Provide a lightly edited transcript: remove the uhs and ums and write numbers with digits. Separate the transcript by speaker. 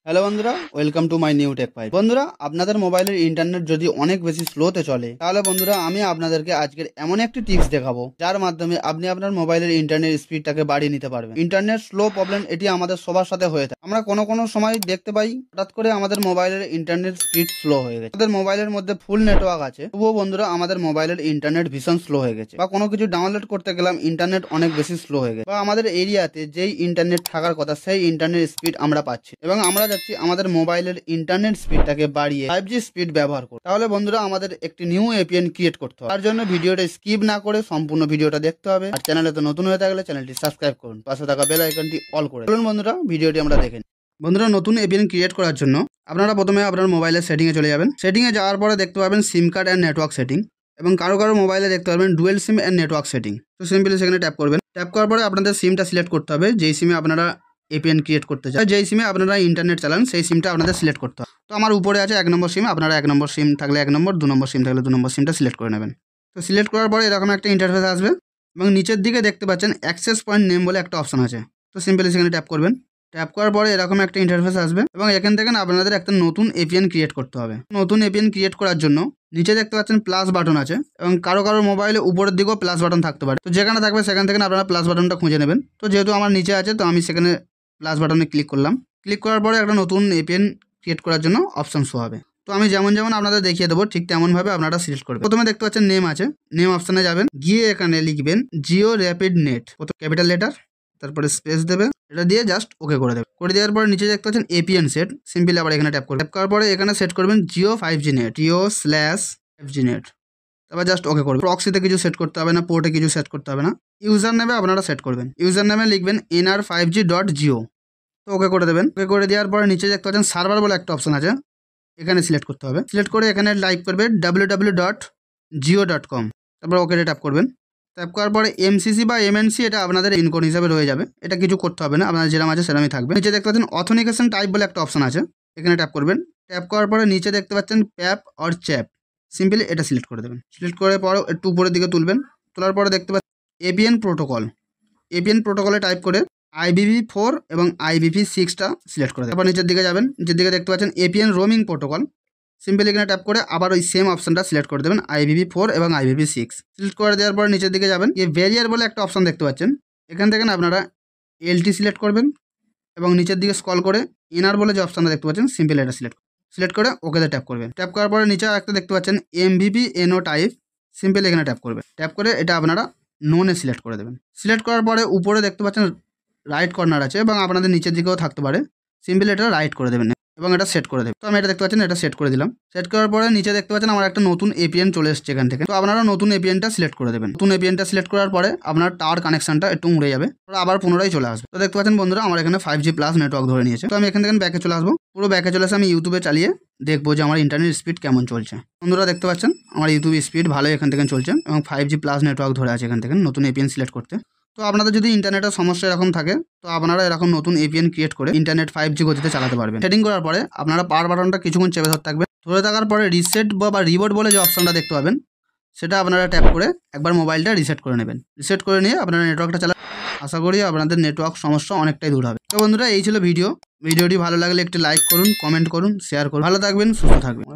Speaker 1: Hello বন্ধুরা, welcome to my new tech five. বন্ধুরা, আপনাদের মোবাইলের ইন্টারনেট যদি অনেক বেশি স্লোতে চলে, তাহলে বন্ধুরা আমি আপনাদেরকে আজকের এমন একটি টিপস দেখাবো যার মাধ্যমে আপনি আপনার মোবাইলের ইন্টারনেট স্পিডটাকে বাড়িয়ে নিতে পারবেন। ইন্টারনেট স্লো প্রবলেম এটি আমাদের সবার সাথে হয়ে থাকে। আমরা কোনো সময় দেখতে পাই হঠাৎ করে আমাদের মোবাইলের ইন্টারনেট স্পিড স্লো হয়ে গেছে। আমাদের মোবাইলের মধ্যে ফুল নেটওয়ার্ক আছে, তবুও বন্ধুরা আমাদের মোবাইলের ইন্টারনেট ভীষণ স্লো হয়ে গেছে, বা কোনো কিছু ডাউনলোড করতে গেলাম ইন্টারনেট অনেক বেশি স্লো হয়ে গেছে, বা আমাদের এরিয়াতে যেই ইন্টারনেট থাকার কথা সেই ইন্টারনেট স্পিড আমরা পাচ্ছি এবং আমরা যাচ্ছি আমাদের মোবাইলের ইন্টারনেট স্পিডটাকে বাড়িয়ে 5G স্পিড ব্যবহার করতে। তাহলে বন্ধুরা আমাদের একটি নিউ এপিএন ক্রিয়েট করতে হবে। তার জন্য ভিডিওটা স্কিপ না করে সম্পূর্ণ ভিডিওটা দেখতে হবে। আর চ্যানেলে তো নতুন হয়ে থাকলে চ্যানেলটি সাবস্ক্রাইব করুন, পাশে থাকা বেল আইকনটি অল করে চলুন বন্ধুরা ভিডিওটি আমরা দেখে নিই। বন্ধুরা, নতুন এপিএন ক্রিয়েট করার জন্য আপনারা প্রথমে আপনার মোবাইলের সেটিংয়ে চলে যাবেন। সেটিংয়ে যাওয়ার পরে দেখতে পাবেন সিম কার্ড অ্যান্ড নেটওয়ার্ক সেটিং, এবং কারো মোবাইলে দেখতে পারবেন dual SIM and network setting. তো সিম্পলি সেখানে ট্যাপ করবেন। ট্যাপ করার পরে আপনাদের সিমটা সিলেক্ট করতে হবে, যেই সিমে আপনারা এপিএন ক্রিয়েট করতে চান, যেই সিমে আপনারা ইন্টারনেট চালান সেই সিমটা আপনাদের সিলেক্ট করতে হবে। তো আমার উপরে আছে 1 নম্বর সিম, আপনারা 1 নম্বর সিম থাকলে 1 নম্বর, 2 নম্বর সিম থাকলে 2 নম্বর সিমটা সিলেক্ট করে নেবেন। তো সিলেক্ট করার পরে এরকম একটা ইন্টারফেস আসবে এবং নিচের দিকে দেখতে পাচ্ছেন অ্যাক্সেস পয়েন্ট নেম বলে একটা অপশন আছে। তো সিম্পলি সেখানে ট্যাপ করবেন। ট্যাপ করার পরে এরকম একটা ইন্টারফেস আসবে এবং এখান থেকে আপনাদের একটা নতুন এপিএন ক্রিয়েট করতে হবে। নতুন এপিএন ক্রিয়েট করার জন্য নিচে দেখতে পাচ্ছেন প্লাস বাটন আছে, এবং কারো মোবাইলে উপরের দিকেও প্লাস বাটন থাকতে পারে। তো যেখানে থাকবে সেখান থেকে আপনারা প্লাস বাটনটা খুঁজে নেবেন। তো যেহেতু আমার নিচে আছে, তো আমি সেখানে প্লাস বাটনে ক্লিক করলাম। ক্লিক করার পরে একটা নতুন এপিএন ক্রিয়েট করার জন্য অপশন শো হবে। তো আমি যেমন আপনাদের দেখিয়ে দেবো ঠিক তেমনভাবে আপনারা সিলেক্ট করবেন। প্রথমে দেখতে পাচ্ছেন নেম আছে, নেম অপশানে যাবেন, গিয়ে এখানে লিখবেন জিও র্যাপিড নেট, প্রথম ক্যাপিটাল লেটার, তারপরে স্পেস দেবে, এটা দিয়ে জাস্ট ওকে করে দেবে। করে দেওয়ার পরে নিচে দেখতে পাচ্ছেন এপিএন সেট, সিম্পলি আবার এখানে ট্যাপ করবেন। ট্যাপ করার পরে এখানে সেট করবেন জিও 5G নেট, জিও/5G নেট, তারপর জাস্ট ওকে করবেন। প্রক্সিতে কিছু সেট করতে হবে না, পোর্টে কিছু সেট করতে হবে না। ইউজার নেমে আপনারা সেট করবেন, ইউজার নেমে লিখবেন nr5g.geo, তো ওকে করে দেবেন। ওকে করে দেওয়ার পরে নিচে দেখতে পাচ্ছেন সার্ভার বলে একটা অপশন আছে, এখানে সিলেক্ট করতে হবে। সিলেক্ট করে এখানে টাইপ করবে www.geo.com, তারপর ওকে ট্যাপ করবেন। ট্যাপ করার পরে এমসিসি বা এমএনসি এটা আপনাদের ইনকোড হিসাবে রয়ে যাবে, এটা কিছু করতে হবে না, আপনার যেরকম আছে সেরকমই থাকবে। নিচে দেখতে পাচ্ছেন অথেন্টিকেশন টাইপ বলে একটা অপশন আছে, এখানে ট্যাপ করবেন। ট্যাপ করার পরে নিচে দেখতে পাচ্ছেন প্যাপ অর চ্যাপ, সিম্পলি এটা সিলেক্ট করে দেবেন। সিলেক্ট করে পরে একটু উপরের দিকে তুলবেন। তোলার পরে দেখতে পাচ্ছেন এপিএন প্রোটোকল, এপিএন প্রোটোকলে টাইপ করে IPv4 এবং IPv6টা সিলেক্ট করে দেবেন। তারপর নিচের দিকে যাবেন, নিচের দিকে দেখতে পাচ্ছেন এপিএন রোমিং প্রোটোকল, সিম্পলি এখানে ট্যাপ করে আবার ওই সেম অপশনটা সিলেক্ট করে দেবেন, IPv4 এবং IPv6 সিলেক্ট করে দেওয়ার পর নিচের দিকে যাবেন, এই ভ্যারিয়ার বলে একটা অপশন দেখতে পাচ্ছেন, এখান থেকে আপনারা LT সিলেক্ট করবেন এবং নিচের দিকে স্ক্রল করে এনআর বলে যে অপশনটা দেখতে পাচ্ছেন সিম্পলি এটা সিলেক্ট করে ওকেতে ট্যাপ করবেন। ট্যাপ করার পরে নিচে একটা দেখতে পাচ্ছেন MVPNO টাইপ, সিম্পলি এখানে ট্যাপ করবেন। ট্যাপ করে এটা আপনারা নোনে সিলেক্ট করে দেবেন। সিলেক্ট করার পরে উপরে দেখতে পাচ্ছেন রাইট কর্নার আছে, এবং আপনাদের নিচের দিকেও থাকতে পারে, সিম্পলি এটা রাইট করে দেবেন এবং এটা সেট করে দেবেন। তো আমি এটা দেখতে পাচ্ছেন এটা সেট করে দিলাম। সেট করার পরে নিচে দেখতে পাচ্ছেন আমার একটা নতুন এপিএন চলে এসেছে এখান থেকে। তো আপনারা নতুন এপিএনটা সিলেক্ট করে দেবেন। নতুন এপিএনটা সিলেক্ট করার পরে আপনার টাওয়ার কানেকশনটা একটু উড়ে যাবে, আবার পুনরায় চলে আসবে। তো দেখতে পাচ্ছেন বন্ধুরা আমার এখানে 5G প্লাস নেটওয়ার্ক ধরে নিয়েছে। তো আমি এখান থেকে ব্যাকে চলে আসবো। পুরো ব্যাকে চলে আসে আমি ইউটিউবে চালিয়ে দেখবো যে আমার ইন্টারনেট স্পিড কেমন চলছে। বন্ধুরা দেখতে পাচ্ছেন আমার ইউটিউব স্পিড ভালোই এখান থেকে চলছে, এবং 5G প্লাস নেটওয়ার্ক ধরে আছে এখান থেকে নতুন এপিএন সিলেক্ট করতে। তো আপনাদের যদি ইন্টারনেটের সমস্যা এরকম থাকে, তো আপনারা এরকম নতুন এপিএন ক্রিয়েট করে ইন্টারনেট 5G গতিতে চালাতে পারবেন। সেটিং করার পরে আপনারা পাওয়ার বাটনটা কিছুক্ষণ চেপে ধরে থাকবেন। ধরে থাকার পরে রিসেট বা রিবোট বলে যে অপশনটা দেখতে পাবেন, সেটা আপনারা ট্যাপ করে একবার মোবাইলটা রিসেট করে নেবেন। রিসেট করে নিয়ে আপনারা নেটওয়ার্কটা চালান। আশা করি আপনাদের নেটওয়ার্ক সমস্যা অনেকটাই দূর হবে। তো বন্ধুরা এই ছিল ভিডিওটি ভালো লাগলে একটি লাইক করুন, কমেন্ট করুন, শেয়ার করুন। ভালো থাকবেন, সুস্থ থাকবেন।